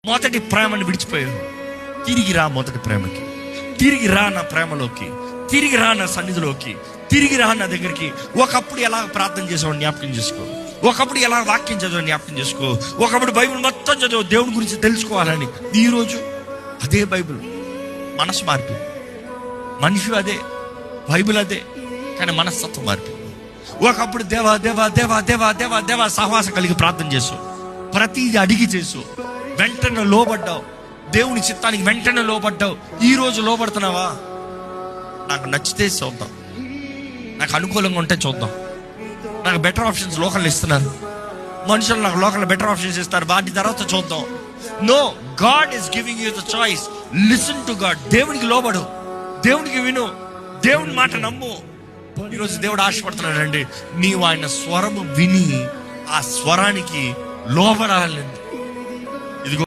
మొదటి ప్రేమను విడిచిపోయావు. తిరిగి రా మొదటి ప్రేమకి, తిరిగి రా నా ప్రేమలోకి, తిరిగి రా నా సన్నిధిలోకి, తిరిగి రా నా దగ్గరికి. ఒకప్పుడు ఎలా ప్రార్థన చేసావు జ్ఞాపకం చేసుకో, ఒకప్పుడు ఎలా వాక్యం చదివావు జ్ఞాపకం చేసుకో, ఒకప్పుడు బైబిల్ మొత్తం చదువు దేవుని గురించి తెలుసుకోవాలని. ఈరోజు అదే బైబిల్, మనసు మారిపోయింది. మనిషి అదే, బైబిల్ అదే, కానీ మనస్తత్వం మారిపోయింది. ఒకప్పుడు దేవా దేవా దేవా దేవా దేవా దేవా సహవాసం కలిగి ప్రార్థన చేసావు, ప్రతిదీ అడిగి చేసావు, వెంటనే లోబడ్డావు, దేవుని చిత్తానికి వెంటనే లోబడ్డావు. ఈరోజు లోబడుతున్నావా? నాకు నచ్చితే చూద్దాం, నాకు అనుకూలంగా ఉంటే చూద్దాం, నాకు బెటర్ ఆప్షన్స్ లోకల్ ఇస్తున్నారు, మనుషులు నాకు లోకల్ బెటర్ ఆప్షన్స్ ఇస్తారు, వాటి తర్వాత చూద్దాం. No, God is giving you the choice. Listen to God. దేవునికి లోబడు, దేవునికి విను, దేవుని మాట నమ్ము. ఈరోజు దేవుడు ఆశపడుతున్నాడండి, నీవు ఆయన స్వరము విని ఆ స్వరానికి లోబడాలండి. ఇదిగో